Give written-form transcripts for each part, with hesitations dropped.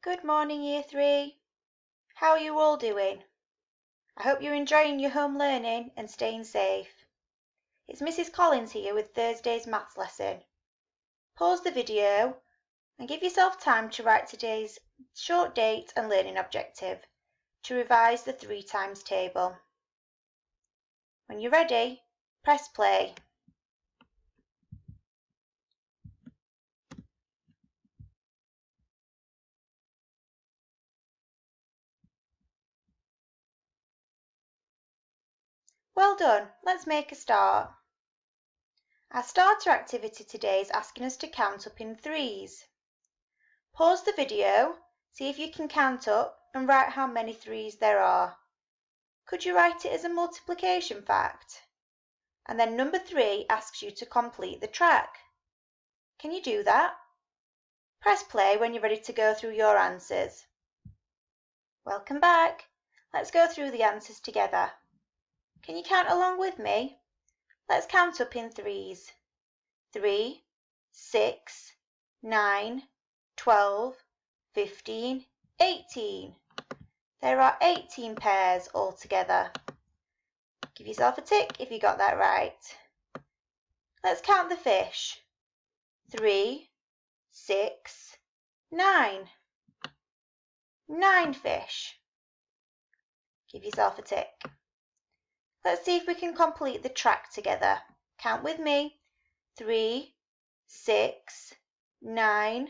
Good morning, Year 3. How are you all doing? I hope you're enjoying your home learning and staying safe. It's Mrs. Collins here with Thursday's maths lesson. Pause the video and give yourself time to write today's short date and learning objective to revise the 3 times table. When you're ready, press play. Well done, let's make a start. Our starter activity today is asking us to count up in threes. Pause the video, see if you can count up and write how many threes there are. Could you write it as a multiplication fact? And then number 3 asks you to complete the track. Can you do that? Press play when you're ready to go through your answers. Welcome back. Let's go through the answers together. Can you count along with me? Let's count up in threes. 3, 6, 9, 12, 15, 18. There are 18 pairs altogether. Give yourself a tick if you got that right. Let's count the fish. 3, 6, 9. 9 fish. Give yourself a tick. Let's see if we can complete the track together. Count with me. 3, 6, 9,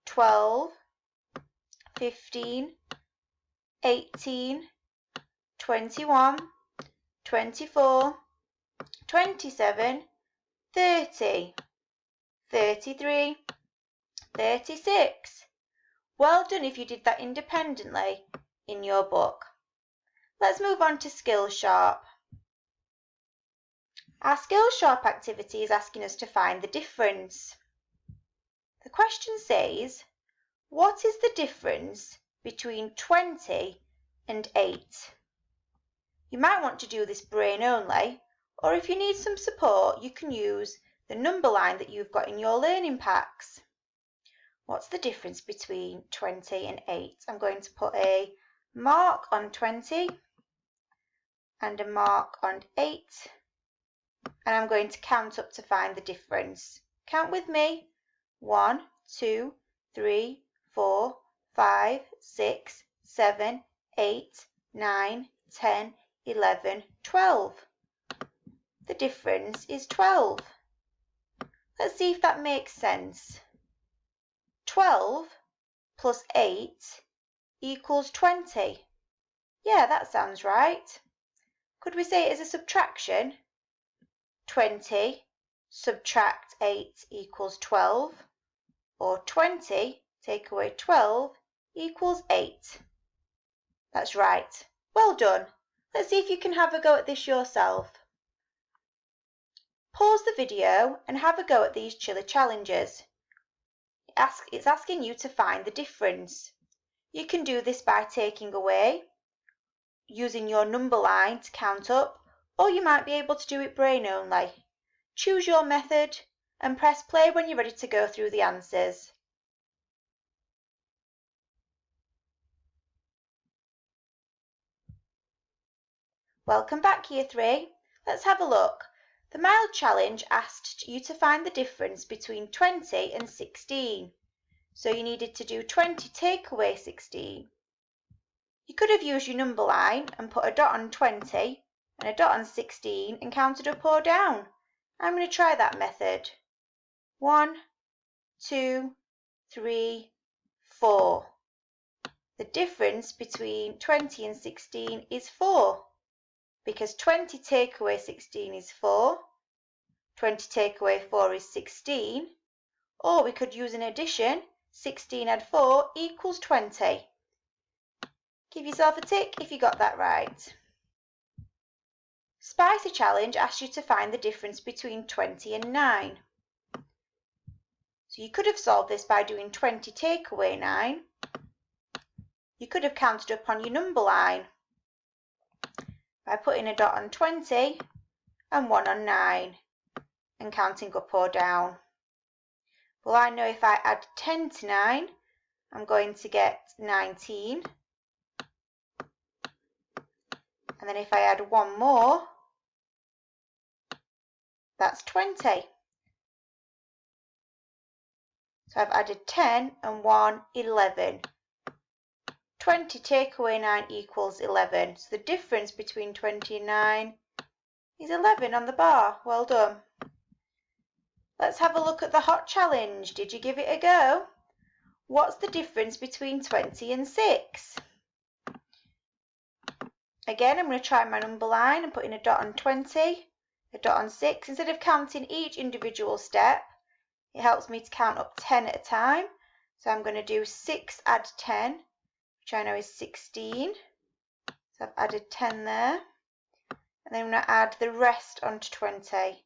12, 15, 18, 21, 24, 27, 30, 33, 36. Well done if you did that independently in your book. Let's move on to Skills Sharp. Our Skills Sharp activity is asking us to find the difference. The question says, what is the difference between 20 and 8? You might want to do this brain only, or if you need some support, you can use the number line that you've got in your learning packs. What's the difference between 20 and 8? I'm going to put a mark on 20 and a mark on 8, and I'm going to count up to find the difference. Count with me. 1, 2, 3, 4, 5, 6, 7, 8, 9, 10, 11, 12. The difference is 12. Let's see if that makes sense. 12 plus 8 equals 20. Yeah, that sounds right. Could we say it as a subtraction? 20 subtract 8 equals 12, or 20 take away 12 equals 8. That's right. Well done. Let's see if you can have a go at this yourself. Pause the video and have a go at these chiller challenges. It's asking you to find the difference. You can do this by taking away, using your number line to count up, or you might be able to do it brain only. Choose your method and press play when you're ready to go through the answers. Welcome back, Year 3. Let's have a look. The mild challenge asked you to find the difference between 20 and 16. So you needed to do 20 take away 16. You could have used your number line and put a dot on 20 and a dot on 16 and counted up or down. I'm going to try that method. 1, 2, 3, 4. The difference between 20 and 16 is 4. Because 20 take away 16 is 4, 20 take away 4 is 16, or we could use an addition, 16 add 4 equals 20. Give yourself a tick if you got that right. Spicy Challenge asks you to find the difference between 20 and 9. So you could have solved this by doing 20 take away 9. You could have counted up on your number line by putting a dot on 20 and 1 on 9 and counting up or down. Well, I know if I add 10 to 9, I'm going to get 19. And then if I add one more, that's 20. So I've added 10 and 1, 11. 20 take away 9 equals 11. So the difference between 20 and 9 is 11 on the bar. Well done. Let's have a look at the hot challenge. Did you give it a go? What's the difference between 20 and 6? Again, I'm going to try my number line and put in a dot on 20, a dot on 6. Instead of counting each individual step, it helps me to count up 10 at a time. So I'm going to do 6 add 10, which I know is 16. So I've added 10 there. And then I'm going to add the rest onto 20.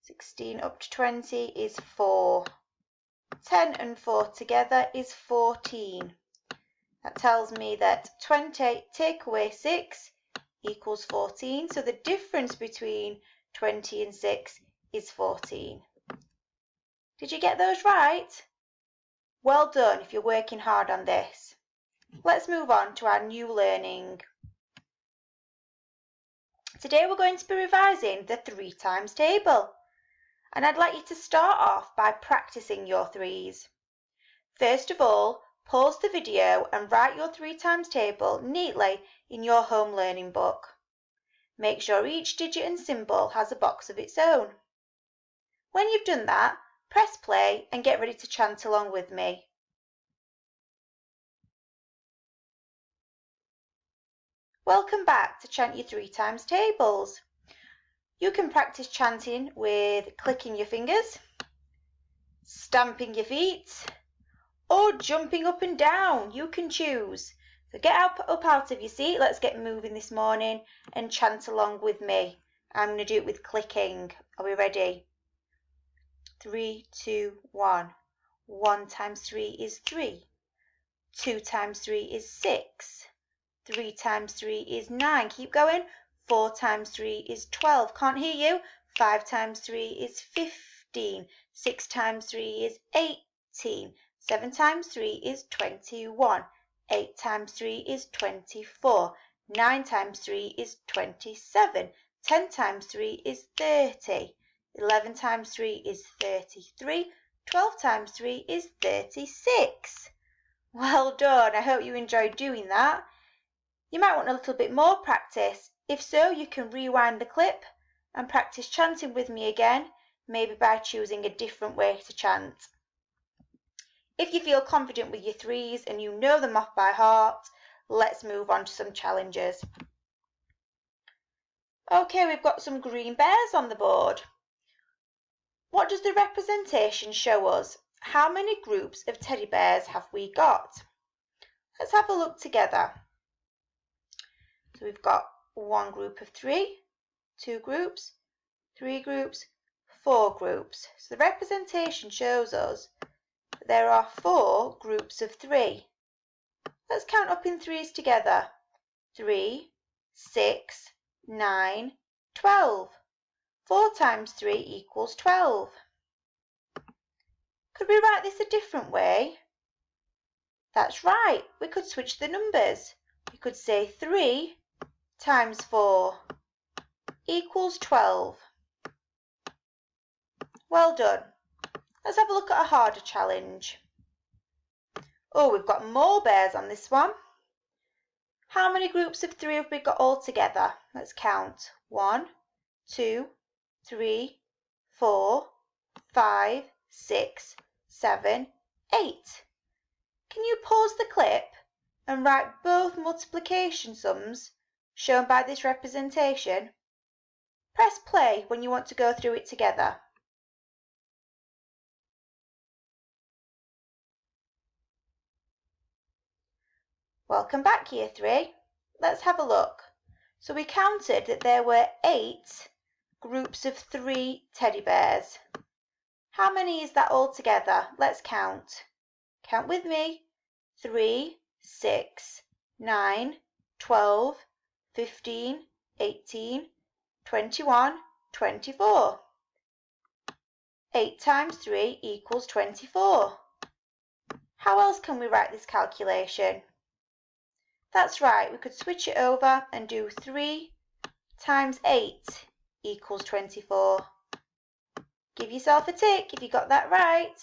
16 up to 20 is 4. 10 and 4 together is 14. That tells me that 20 take away 6 equals 14. So the difference between 20 and 6 is 14. Did you get those right? Well done if you're working hard on this. Let's move on to our new learning. Today we're going to be revising the 3 times table. And I'd like you to start off by practicing your 3s. First of all, pause the video and write your 3 times table neatly in your home learning book. Make sure each digit and symbol has a box of its own. When you've done that, press play and get ready to chant along with me. Welcome back to Chant Your 3 Times Tables. You can practice chanting with clicking your fingers, stamping your feet, or jumping up and down. You can choose. So get up out of your seat. Let's get moving this morning and chant along with me. I'm going to do it with clicking. Are we ready? 3, 2, 1. 1 times 3 is 3. 2 times 3 is 6. 3 times 3 is 9. Keep going. 4 times 3 is 12. Can't hear you. 5 times 3 is 15. 6 times 3 is 18. 7 times 3 is 21. 8 times 3 is 24. 9 times 3 is 27. 10 times 3 is 30. 11 times 3 is 33. 12 times 3 is 36. Well done. I hope you enjoyed doing that. You might want a little bit more practice. If so, you can rewind the clip and practice chanting with me again, maybe by choosing a different way to chant. If you feel confident with your 3s and you know them off by heart, let's move on to some challenges. Okay, we've got some green bears on the board. What does the representation show us? How many groups of teddy bears have we got? Let's have a look together. So we've got 1 group of 3, 2 groups, 3 groups, 4 groups. So the representation shows us that there are 4 groups of 3. Let's count up in 3s together. 3, 6, 9, 12. 4 times 3 equals 12. Could we write this a different way? That's right, we could switch the numbers. We could say 3 times 4 equals 12. Well done. Let's have a look at a harder challenge. Oh, we've got more bears on this one. How many groups of 3 have we got all together? Let's count. 1, 2, 3, 4, 5, 6, 7, 8. Can you pause the clip and write both multiplication sums shown by this representation? Press play when you want to go through it together. Welcome back, Year 3. Let's have a look. So we counted that there were 8 groups of 3 teddy bears. How many is that all together? Let's count. Count with me. 3, 6, 9, 12, 15, 18, 21, 24. 8 times 3 equals 24. How else can we write this calculation? That's right, we could switch it over and do 3 times 8 equals 24. Give yourself a tick if you got that right.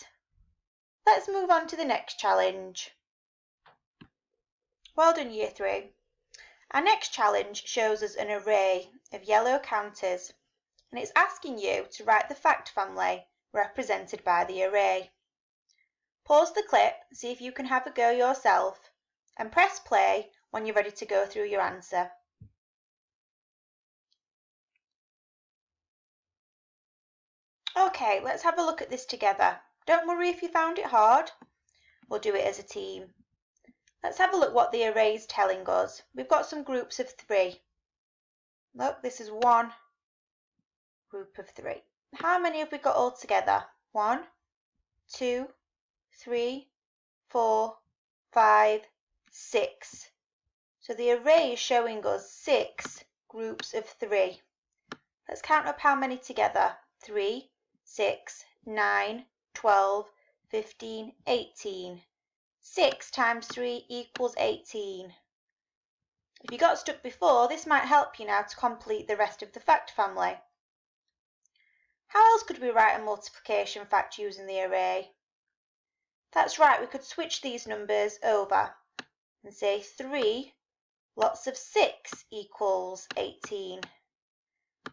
Let's move on to the next challenge. Well done, Year 3. Our next challenge shows us an array of yellow counters, and it's asking you to write the fact family represented by the array. Pause the clip, see if you can have a go yourself, and press play when you're ready to go through your answer. Okay, let's have a look at this together. Don't worry if you found it hard. We'll do it as a team. Let's have a look what the array is telling us. We've got some groups of 3. Look, this is one group of 3. How many have we got all together? 1, 2, 3, 4, 5, 6. So the array is showing us 6 groups of 3. Let's count up how many together. 3, 6, 9, 12, 15, 18. 6 times 3 equals 18. If you got stuck before, this might help you now to complete the rest of the fact family. How else could we write a multiplication fact using the array? That's right, we could switch these numbers over and say 3 lots of 6 equals 18.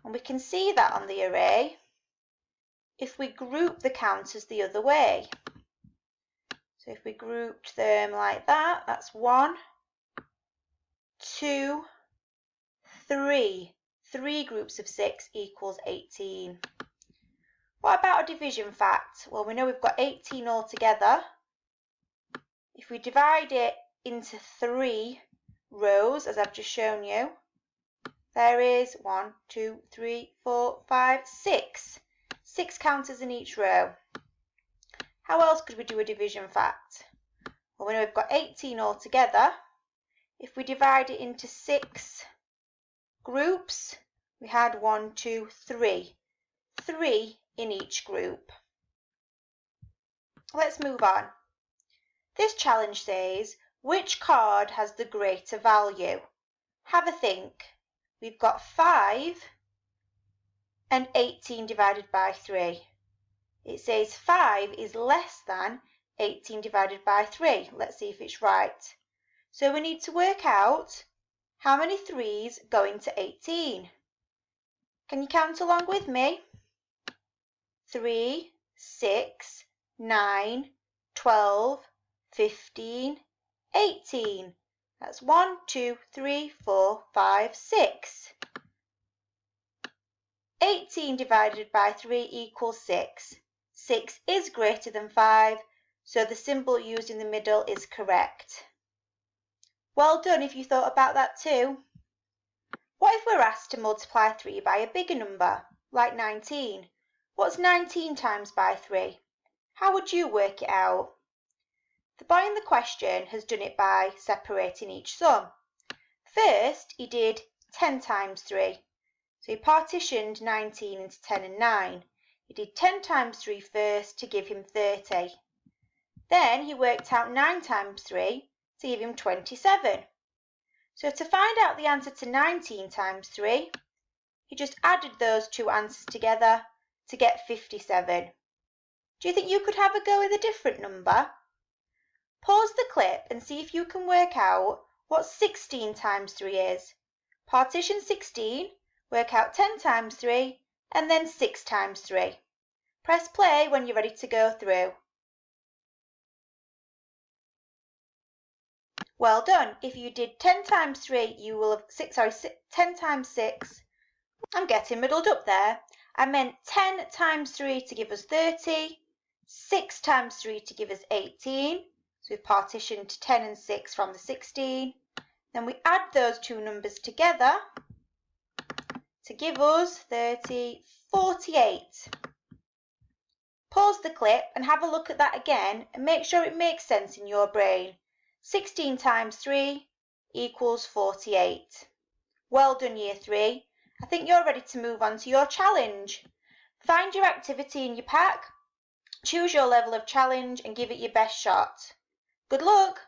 And we can see that on the array if we group the counters the other way. So if we grouped them like that, that's 1, 2, 3. 3 groups of 6 equals 18. What about a division fact? Well, we know we've got 18 altogether. If we divide it into 3 rows, as I've just shown you, there is 1, 2, 3, 4, 5, 6. 6 counters in each row. How else could we do a division fact? Well, we know we've got 18 altogether. If we divide it into 6 groups, we had 1, 2, 3. 3 in each group. Let's move on. This challenge says, which card has the greater value? Have a think. We've got 5 and 18 divided by 3. It says 5 is less than 18 divided by 3. Let's see if it's right. So we need to work out how many 3's go into 18. Can you count along with me? 3, 6, 9, 12, 15, 18. That's 1, 2, 3, 4, 5, 6. 18 divided by 3 equals 6. 6 is greater than 5, so the symbol used in the middle is correct. Well done if you thought about that too. What if we're asked to multiply 3 by a bigger number, like 19? What's 19 times by 3? How would you work it out? The boy in the question has done it by separating each sum. First, he did 10 times 3. So he partitioned 19 into 10 and 9. He did 10 times 3 first to give him 30. Then he worked out 9 times 3 to give him 27. So to find out the answer to 19 times 3, he just added those two answers together to get 57. Do you think you could have a go with a different number? Pause the clip and see if you can work out what 16 times 3 is. Partition 16, work out 10 times 3, and then 6 times 3. Press play when you're ready to go through. Well done. If you did 10 times 3, you will have 10 times 6. I'm getting muddled up there. I meant 10 times 3 to give us 30, 6 times 3 to give us 18. So we've partitioned 10 and 6 from the 16. Then we add those two numbers together to give us 30, 48. Pause the clip and have a look at that again and make sure it makes sense in your brain. 16 times 3 equals 48. Well done, Year 3. I think you're ready to move on to your challenge. Find your activity in your pack, choose your level of challenge and give it your best shot. Good luck!